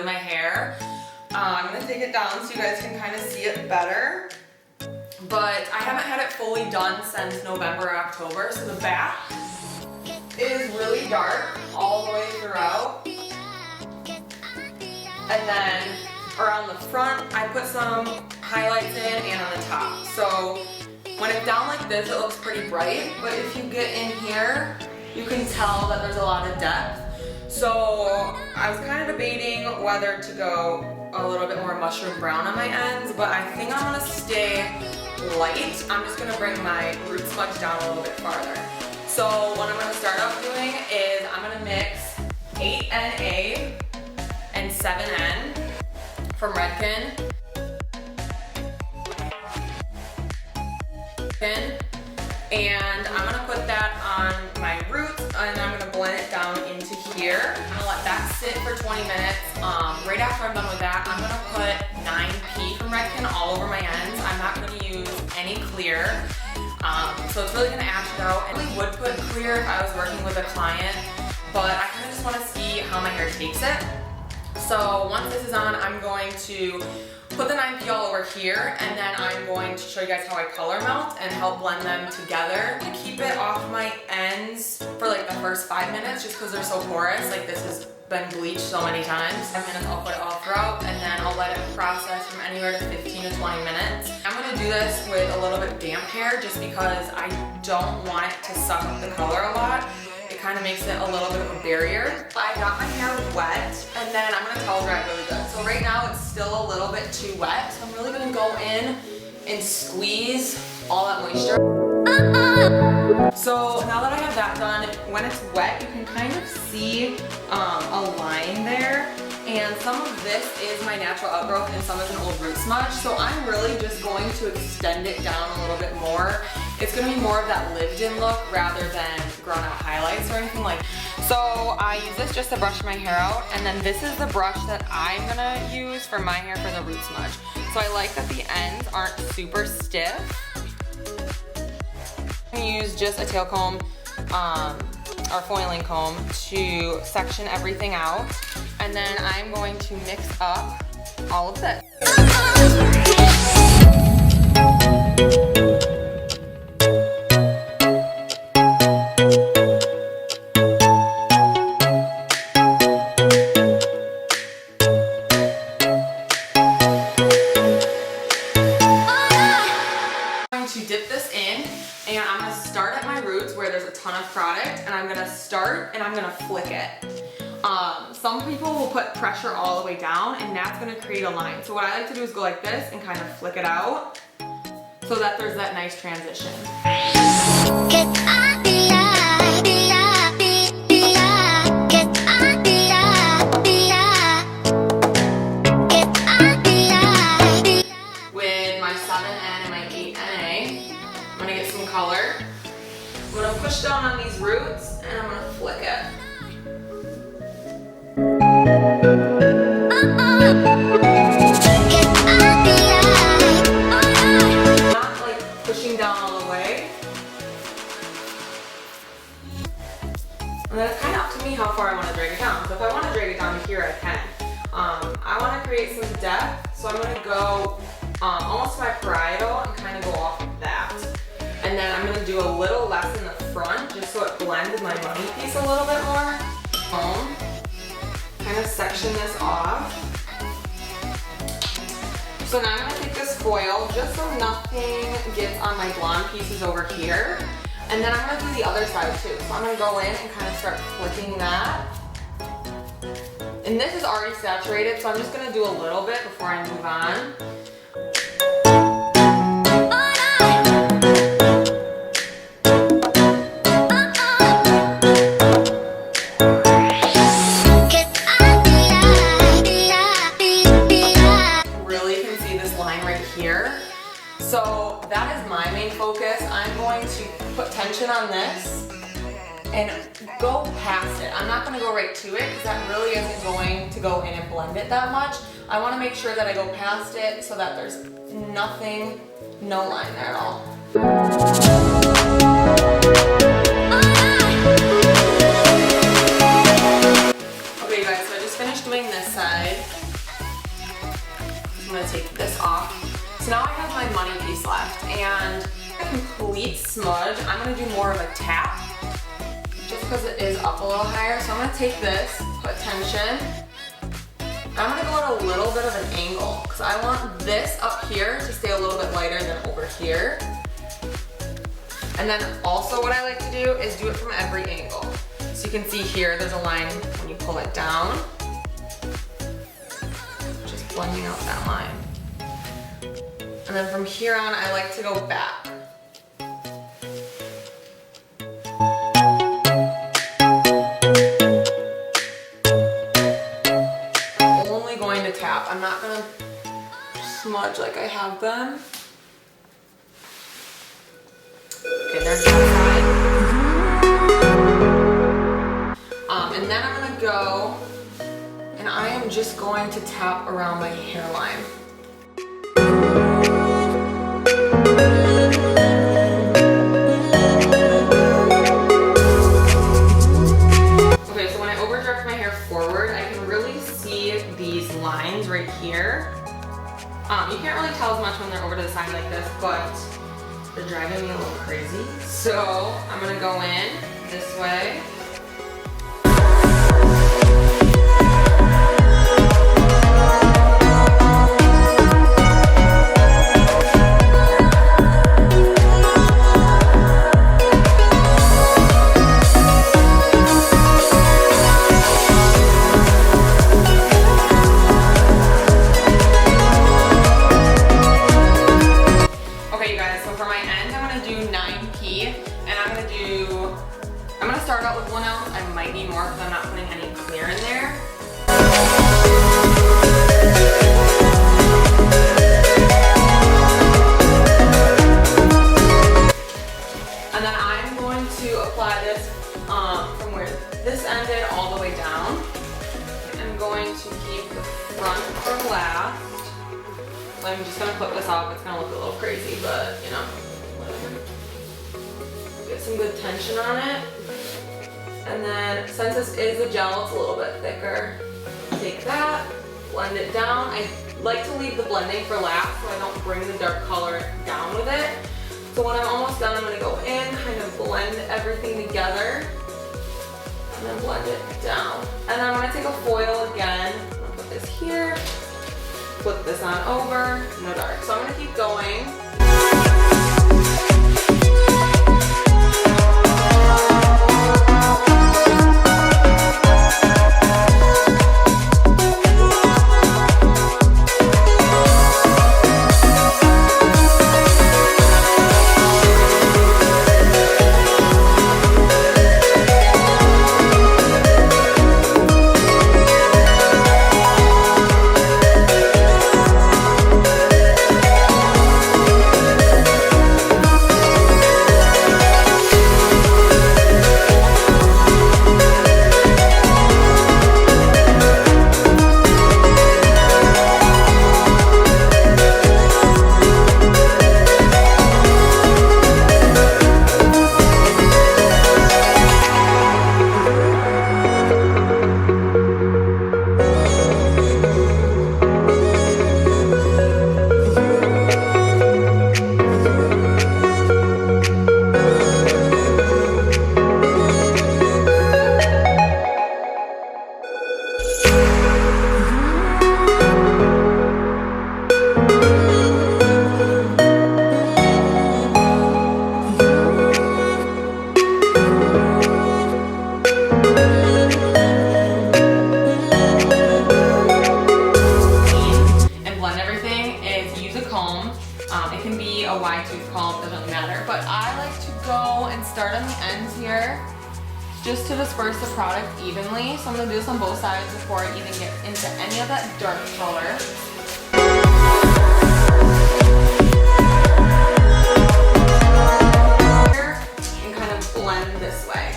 my hair. I'm gonna take it down so you guys can kind of see it better. But I haven't had it fully done since November or October, so the back is really dark all the way throughout. And then around the front, I put some highlights in and on the top. So when it's down like this, it looks pretty bright, but if you get in here, you can tell that there's a lot of depth. So I was kind of debating whether to go a little bit more mushroom brown on my ends, but I think I'm gonna stay light. I'm just gonna bring my root smudge down a little bit farther. So what I'm gonna start off doing is I'm gonna mix 8NA and 7N from Redken. And I'm gonna put that on my roots and I'm gonna blend it down into here. I'm gonna let that sit for 20 minutes. Right after I'm done with that, I'm gonna put 9P from Redken all over my ends. I'm not gonna use any clear. So it's really gonna ash it out. I really would put clear if I was working with a client, but I kinda just wanna see how my hair takes it. So once this is on, I'm going to put the 9P all over here, and then I'm going to show you guys how I color melt and help blend them together. I keep it off my ends for like the first 5 minutes just because they're so porous. Like this has been bleached so many times. 5 minutes, I'll put it all throughout, and then I'll let it process from anywhere to 15 to 20 minutes. I'm gonna do this with a little bit damp hair just because I don't want it to suck up the color a lot. It kind of makes it a little bit of a barrier. I got my hair wet, and then I'm gonna towel dry it really good. So right now it's still a little bit too wet, so I'm really gonna go in and squeeze all that moisture. So now that I have that done, when it's wet, you can kind of see a line there. And some of this is my natural outgrowth and some is an old root smudge. So I'm really just going to extend it down a little bit more. It's gonna be more of that lived-in look rather than grown out highlights or anything like that. So I use this just to brush my hair out, and then this is the brush that I'm gonna use for my hair for the root smudge. So I like that the ends aren't super stiff. I'm gonna use just a tail comb or foiling comb to section everything out, and then I'm going to mix up all of this. To dip this in, and I'm gonna start at my roots where there's a ton of product, and I'm gonna start and I'm gonna flick it. Some people will put pressure all the way down, and that's gonna create a line. So what I like to do is go like this and kind of flick it out so that there's that nice transition. Color. I'm gonna push down on these roots and I'm gonna flick it. Not like pushing down all the way. And then it's kind of up to me how far I want to drag it down. So if I want to drag it down here, I can. I want to create some depth, so I'm gonna go almost to my parietal and kind of go off of that. And then I'm gonna do a little less in the front just so it blends my money piece a little bit more. Kind of section this off. So now I'm gonna take this foil just so nothing gets on my blonde pieces over here. And then I'm gonna do the other side too. So I'm gonna go in and kind of start flicking that. And this is already saturated, so I'm just gonna do a little bit before I move on. So that is my main focus. I'm going to put tension on this and go past it. I'm not going to go right to it because that really isn't going to go in and blend it that much. I want to make sure that I go past it so that there's nothing, no line there at all. Okay guys, so I just finished doing this side. smudge. I'm gonna do more of a tap, just because it is up a little higher. So I'm gonna take this, put tension. I'm gonna go at a little bit of an angle, because I want this up here to stay a little bit lighter than over here. And then also what I like to do is do it from every angle. So you can see here, there's a line when you pull it down. Just blending out that line. And then from here on, I like to go back. I'm only going to tap. I'm not gonna smudge like I have been. Okay, there's that side. And then I'm gonna go, and I am just going to tap around my hairline. Okay, so when I overdirect my hair forward, I can really see these lines right here. You can't really tell as much when they're over to the side like this, but they're driving me a little crazy. So I'm gonna go in this way. Start out with 1 ounce. I might need more because I'm not putting any clear in there. And then I'm going to apply this from where this ended all the way down. I'm going to keep the front for last. So I'm just going to clip this off. It's going to look a little crazy, but you know, whatever. Get some good tension on it. And then, since this is a gel, it's a little bit thicker. Take that, blend it down. I like to leave the blending for last so I don't bring the dark color down with it. So when I'm almost done, I'm gonna go in, kind of blend everything together, and then blend it down. And then I'm gonna take a foil again. I'm gonna put this here, flip this on over, no dark. So I'm gonna keep going. It can be a wide tooth comb, doesn't really matter. But I like to go and start on the ends here, just to disperse the product evenly. So I'm gonna do this on both sides before I even get into any of that dark color. And kind of blend this way.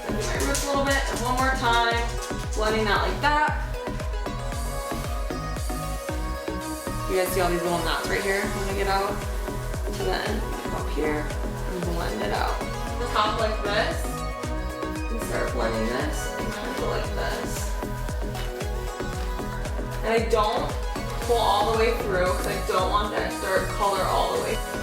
So do my roots a little bit, and one more time, blending that like that. You guys see all these little knots right here? I'm gonna get out to the end, up here, and blend it out. The top like this, and start blending this, and kind of go like this. And I don't pull all the way through, because I don't want that dark color all the way through.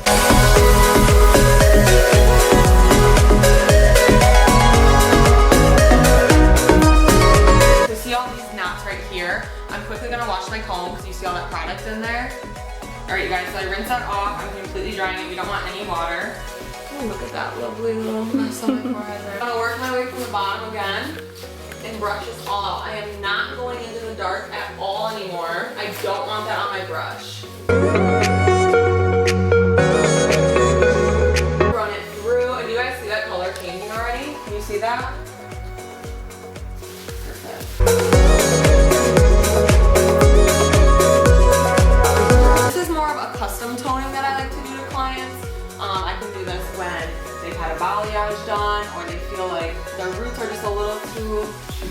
the blue mess on my forehead there. I'm gonna work my way from the bottom again and brush this all out. I am not going into the dark at all anymore. I don't want that on my brush. Run it through, and you guys see that color changing already? Can you see that? This is more of a custom toning that I like to do to clients. I can do this when they've had a balayage done or they feel like their roots are just a little too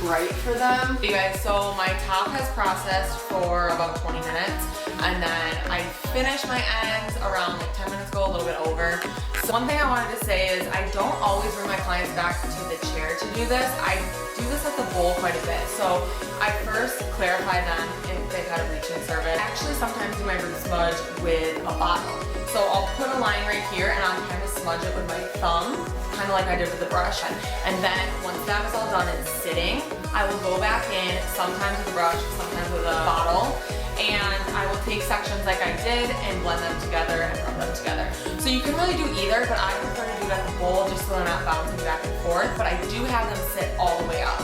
bright for them. You guys, so my top has processed for about 20 minutes and then I finish my ends around like 10 minutes ago, a little bit over. So one thing I wanted to say is I don't always bring my clients back to the chair to do this. I do this at the bowl quite a bit. So I first clarify them if they've had a bleaching service. I actually sometimes do my root smudge with a bottle. So I'll put a line right here and I'll kind of smudge it with my thumb, kind of like I did with the brush. And then once that is all done and sitting, I will go back in, sometimes with a brush, sometimes with a bottle, and I will take sections like I did and blend them together and rub them together. So you can really do either, but I prefer to do it at the bowl just so they're not bouncing back and forth, but I do have them sit all the way up.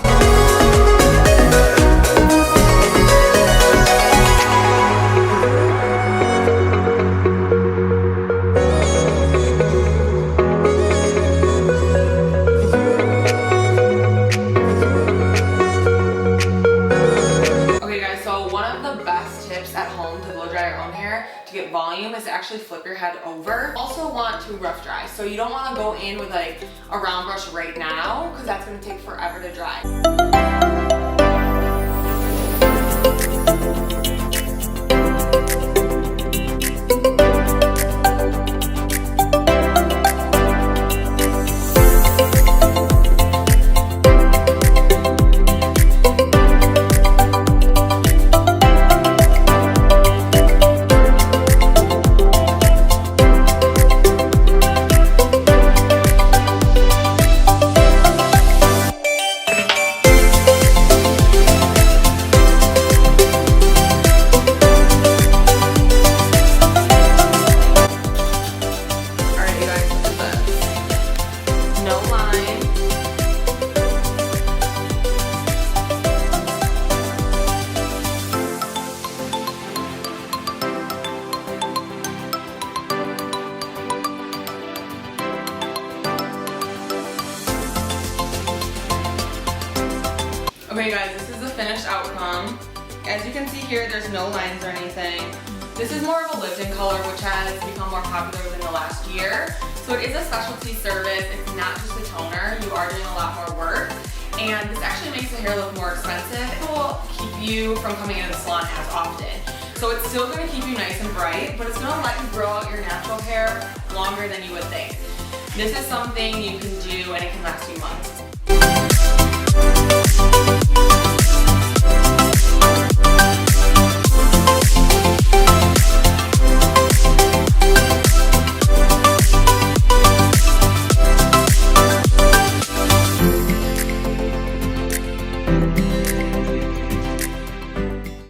At home to blow dry your own hair to get volume is to actually flip your head over. Also want to rough dry, so you don't want to go in with like a round brush right now because that's going to take forever to dry. Okay guys, this is the finished outcome. As you can see here, there's no lines or anything. This is more of a lived-in color, which has become more popular within the last year. So it is a specialty service. It's not just a toner. You are doing a lot more work. And this actually makes the hair look more expensive. It will keep you from coming into the salon as often. So it's still going to keep you nice and bright, but it's going to let you grow out your natural hair longer than you would think. This is something you can do and it can last you months.